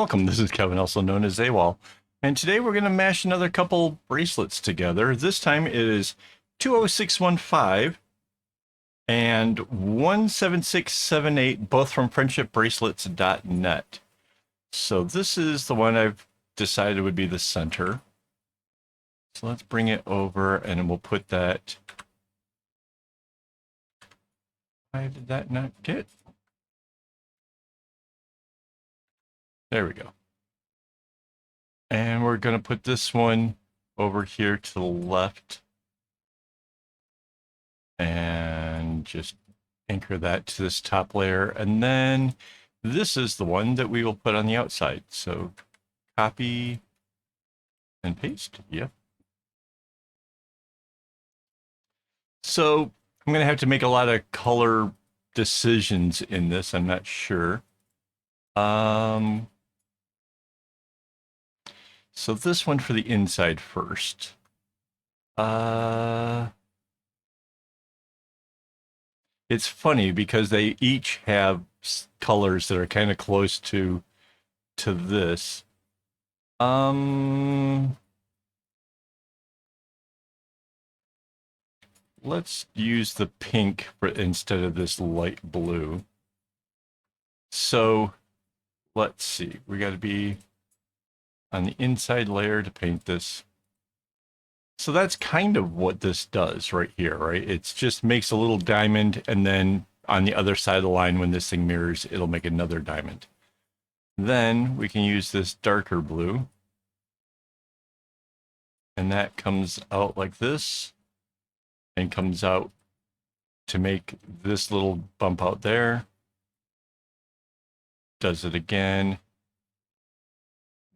welcome. This is Kevin, also known as AWOL. And today we're going to mash another couple bracelets together. This time it is 20615 and 17678, both from friendshipbracelets.net. So this is the one I've decided would be the center. So let's bring it over and we'll put that. Why did that not get? There we go. And we're going to put this one over here to the left and just anchor that to this top layer. And then this is the one that we will put on the outside. So copy and paste. Yep. So I'm going to have to make a lot of color decisions in this. I'm not sure. So this one for the inside first. It's funny because they each have colors that are kind of close to this. Let's use the pink instead of this light blue. So let's see. We got to be on the inside layer to paint this. So that's kind of what this does right here, right? It just makes a little diamond, and then on the other side of the line, when this thing mirrors, it'll make another diamond. Then we can use this darker blue, and that comes out like this, and comes out to make this little bump out there. Does it again.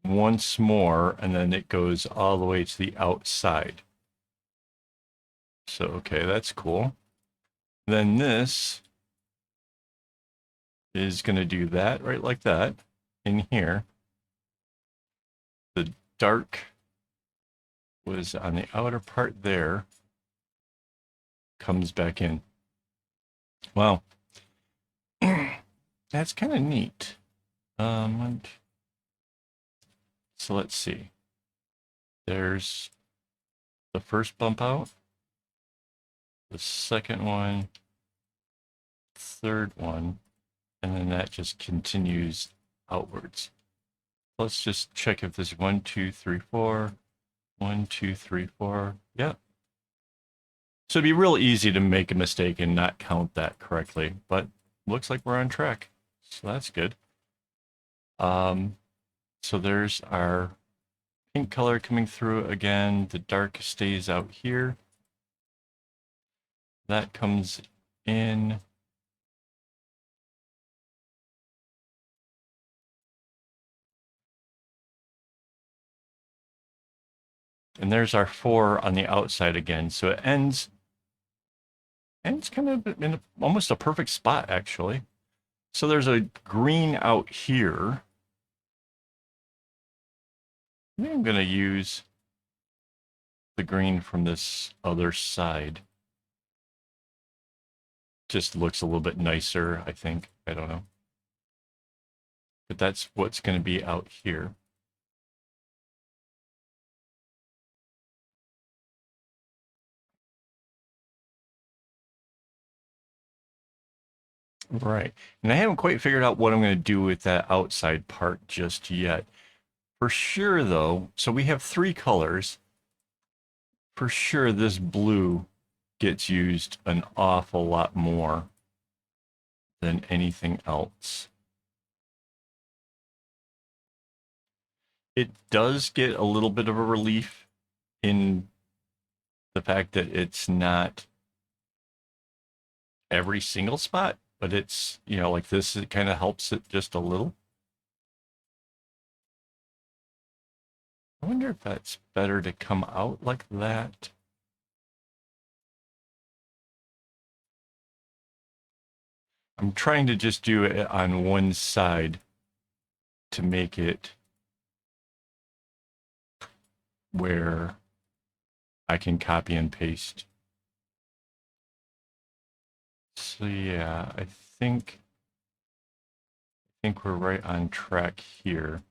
Once more, and then it goes all the way to the outside. So, okay, that's cool. Then this is going to do that right like that in here. The dark was on the outer part there, comes back in. Wow. That's kind of neat. So let's see. There's the first bump out, the second one, third one, and then that just continues outwards. Let's just check if there's 1, 2, 3, 4, 1, 2, 3, 4. Yep. So it'd be real easy to make a mistake and not count that correctly, but looks like we're on track. So that's good. So there's our pink color coming through again. The dark stays out here. That comes in. And there's our 4 on the outside again. So it ends kind of in almost a perfect spot, actually. So there's a green out here. I think I'm going to use the green from this other side. Just looks a little bit nicer, I think. I don't know. But that's what's going to be out here. Right. And I haven't quite figured out what I'm going to do with that outside part just yet. For sure, though, so we have 3 colors. For sure, this blue gets used an awful lot more than anything else. It does get a little bit of a relief in the fact that it's not every single spot, but it's, you know, like this, it kind of helps it just a little. I wonder if that's better to come out like that. I'm trying to just do it on one side to make it where I can copy and paste. So yeah, I think we're right on track here.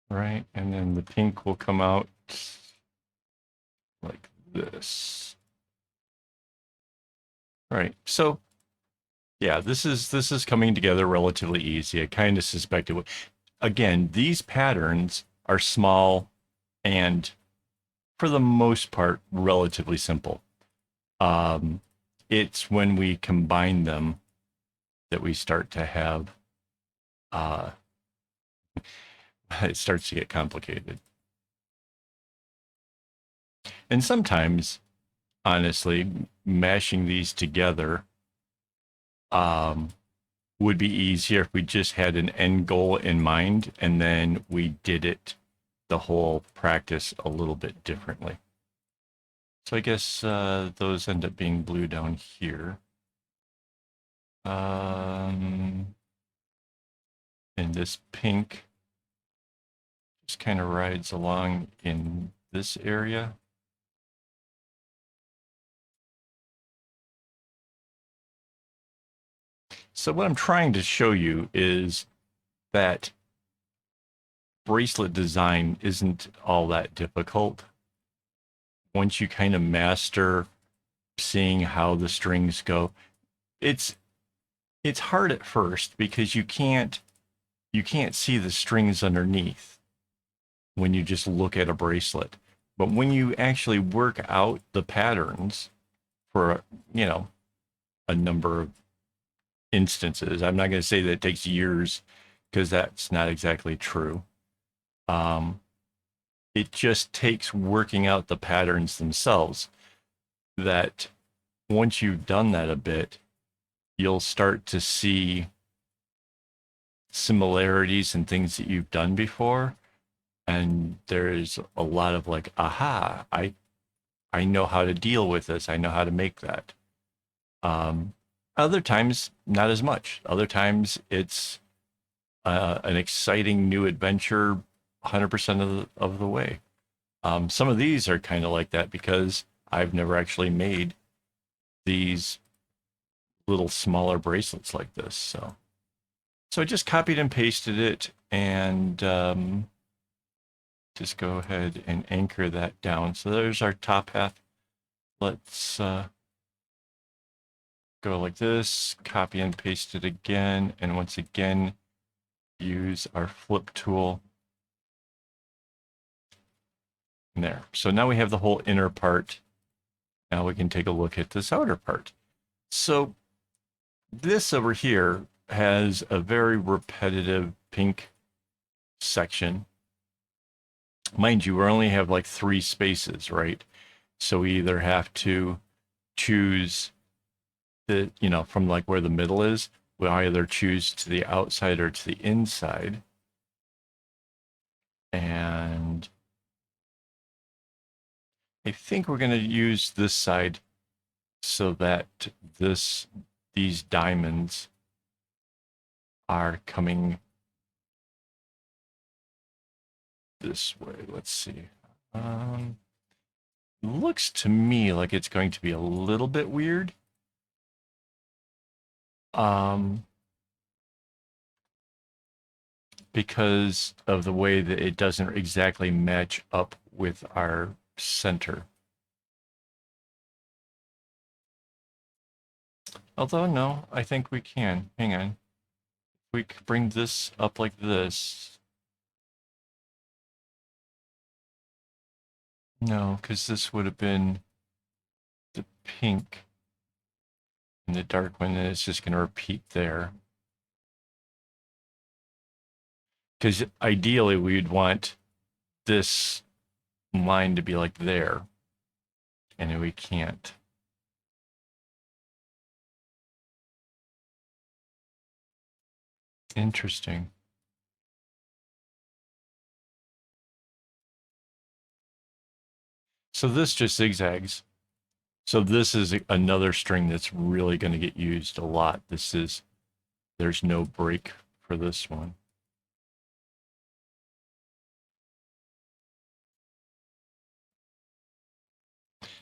right? And then the pink will come out like this. Right. So yeah, this is coming together relatively easy. I kind of suspected it would. Again, these patterns are small and for the most part relatively simple. Um, it's when we combine them that we start to have uh, it starts to get complicated. And sometimes, honestly, mashing these together um, would be easier if we just had an end goal in mind and then we did it the whole practice a little bit differently. So I guess those end up being blue down here. And this pink just kind of rides along in this area. So what I'm trying to show you is that bracelet design isn't all that difficult. Once you kind of master seeing how the strings go, it's hard at first because you can't see the strings underneath when you just look at a bracelet. But when you actually work out the patterns for, you know, a number of instances, I'm not going to say that it takes years because that's not exactly true. It just takes working out the patterns themselves that once you've done that a bit, you'll start to see similarities and things that you've done before. And there's a lot of like, aha, I know how to deal with this. I know how to make that. Other times, not as much. Other times, it's an exciting new adventure 100% of the way. Some of these are kind of like that because I've never actually made these little smaller bracelets like this. So I just copied and pasted it and just go ahead and anchor that down. So there's our top half. Let's go like this, copy and paste it again. And once again, use our flip tool. And there. So now we have the whole inner part. Now we can take a look at this outer part. So this over here has a very repetitive pink section. Mind you, we only have like 3 spaces, right? So we either have to choose the, you know, from like where the middle is, we'll either choose to the outside or to the inside. And I think we're going to use this side so that these diamonds are coming this way. Let's see. Looks to me like it's going to be a little bit weird. Because of the way that it doesn't exactly match up with our center. Although, no, I think we can. Hang on. We could bring this up like this. No, because this would have been the pink and the dark one, and it's just going to repeat there. Because ideally, we'd want this line to be like there, and we can't. Interesting. So this just zigzags. So this is another string that's really going to get used a lot. There's no break for this one.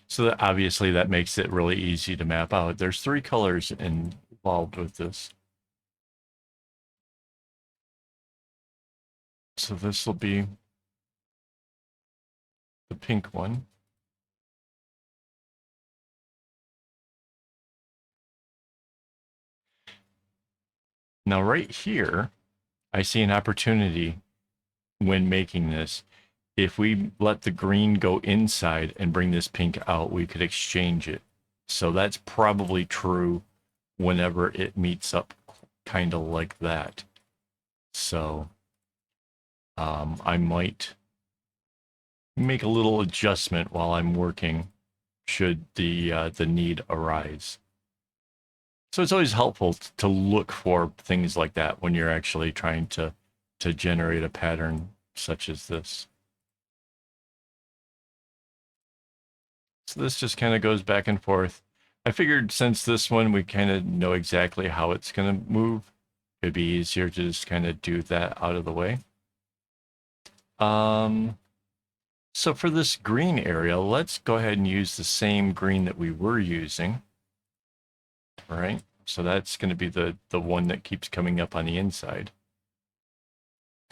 So that obviously that makes it really easy to map out. There's 3 colors involved with this. So this will be the pink one. Now right here, I see an opportunity when making this. If we let the green go inside and bring this pink out, we could exchange it. So that's probably true whenever it meets up kind of like that. So I might make a little adjustment while I'm working should the need arise. So it's always helpful to look for things like that when you're actually trying to generate a pattern such as this. So this just kind of goes back and forth. I figured since this one, we kind of know exactly how it's going to move. It'd be easier to just kind of do that out of the way. So for this green area, let's go ahead and use the same green that we were using. All right. So that's going to be the one that keeps coming up on the inside.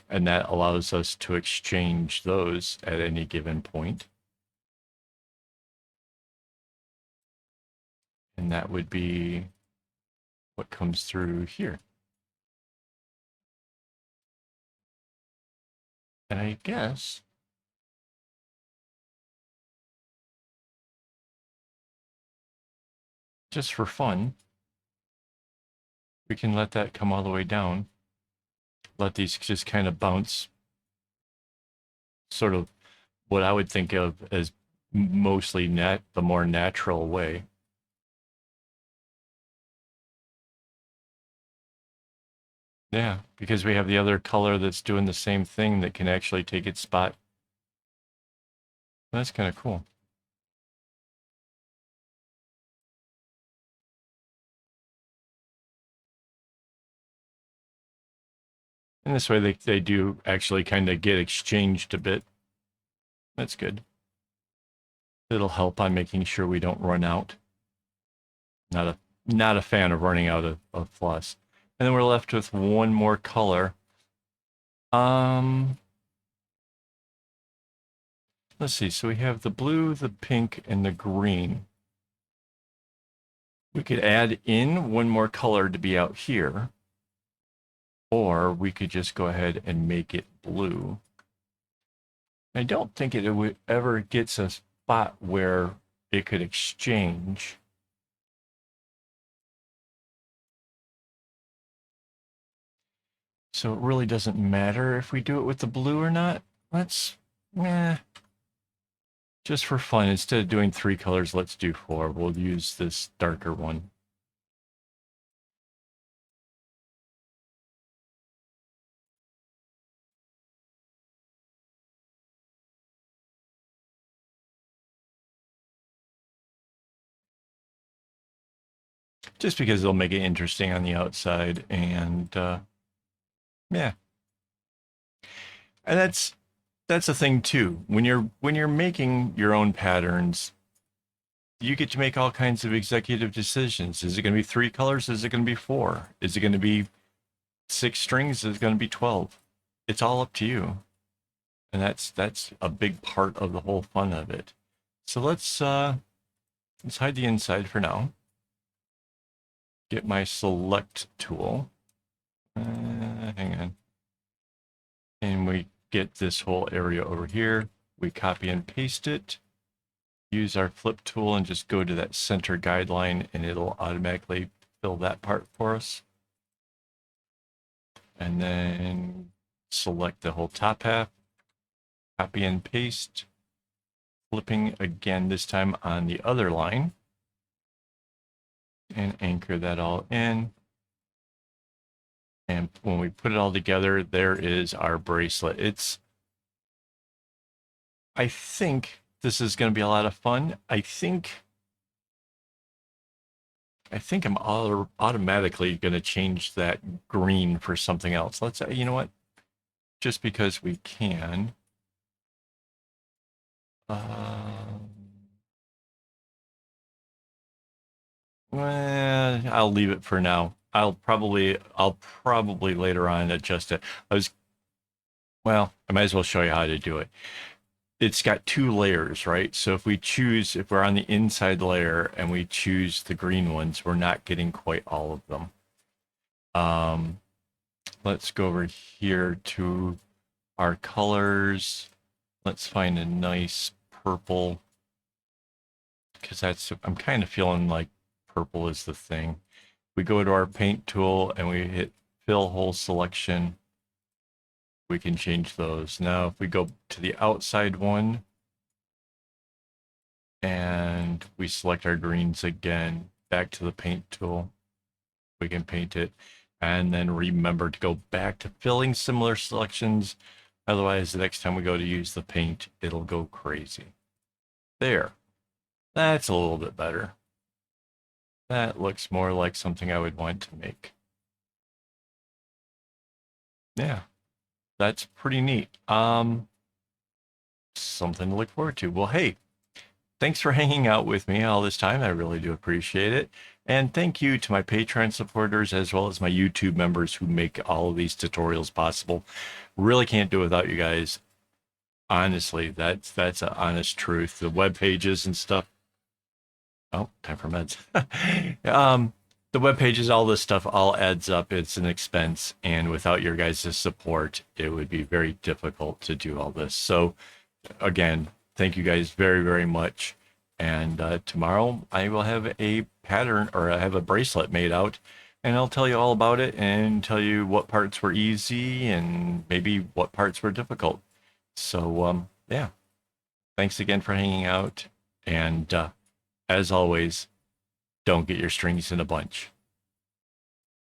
And that allows us to exchange those at any given point. And that would be what comes through here. And I guess just for fun, we can let that come all the way down. Let these just kind of bounce, sort of what I would think of as mostly the more natural way. Yeah, because we have the other color that's doing the same thing that can actually take its spot. That's kind of cool. And this way they do actually kind of get exchanged a bit. That's good. It'll help on making sure we don't run out. Not a fan of running out of floss. And then we're left with one more color. Let's see. So we have the blue, the pink, and the green. We could add in one more color to be out here, or we could just go ahead and make it blue. I don't think it would ever gets a spot where it could exchange. So it really doesn't matter if we do it with the blue or not. Let's, just for fun, instead of doing 3 colors, let's do 4. We'll use this darker one. Just because it'll make it interesting on the outside, and yeah. And that's a thing too. When you're making your own patterns, you get to make all kinds of executive decisions. Is it going to be 3 colors? Is it going to be 4? Is it going to be 6 strings? Is it going to be 12? It's all up to you. And that's a big part of the whole fun of it. So let's hide the inside for now. Get my select tool. Hang on. And we get this whole area over here. We copy and paste it. Use our flip tool and just go to that center guideline, and it'll automatically fill that part for us. And then select the whole top half, copy and paste, flipping again, this time on the other line, and anchor that all in. And when we put it all together, there is our bracelet. I think this is going to be a lot of fun. I think I'm automatically going to change that green for something else. Let's, you know what? Just because we can. Well, I'll leave it for now. I'll probably later on adjust it. well, I might as well show you how to do it. It's got two layers, right? So if we're on the inside layer and we choose the green ones, we're not getting quite all of them. Let's go over here to our colors. Let's find a nice purple, because I'm kind of feeling like purple is the thing. We go to our paint tool and we hit fill hole selection. We can change those. Now, if we go to the outside one and we select our greens again, back to the paint tool, we can paint it. And then remember to go back to filling similar selections. Otherwise, the next time we go to use the paint, it'll go crazy. There. That's a little bit better. That looks more like something I would want to make. Yeah, that's pretty neat. Something to look forward to. Well, hey, thanks for hanging out with me all this time. I really do appreciate it. And thank you to my Patreon supporters as well as my YouTube members who make all of these tutorials possible. Really can't do it without you guys. Honestly, that's an honest truth. The web pages and stuff. Oh, time for meds. The web pages, all this stuff all adds up. It's an expense. And without your guys' support, it would be very difficult to do all this. So again, thank you guys very, very much. And tomorrow I will have a pattern, or I have a bracelet made out, and I'll tell you all about it and tell you what parts were easy and maybe what parts were difficult. So yeah, thanks again for hanging out. And as always, don't get your strings in a bunch.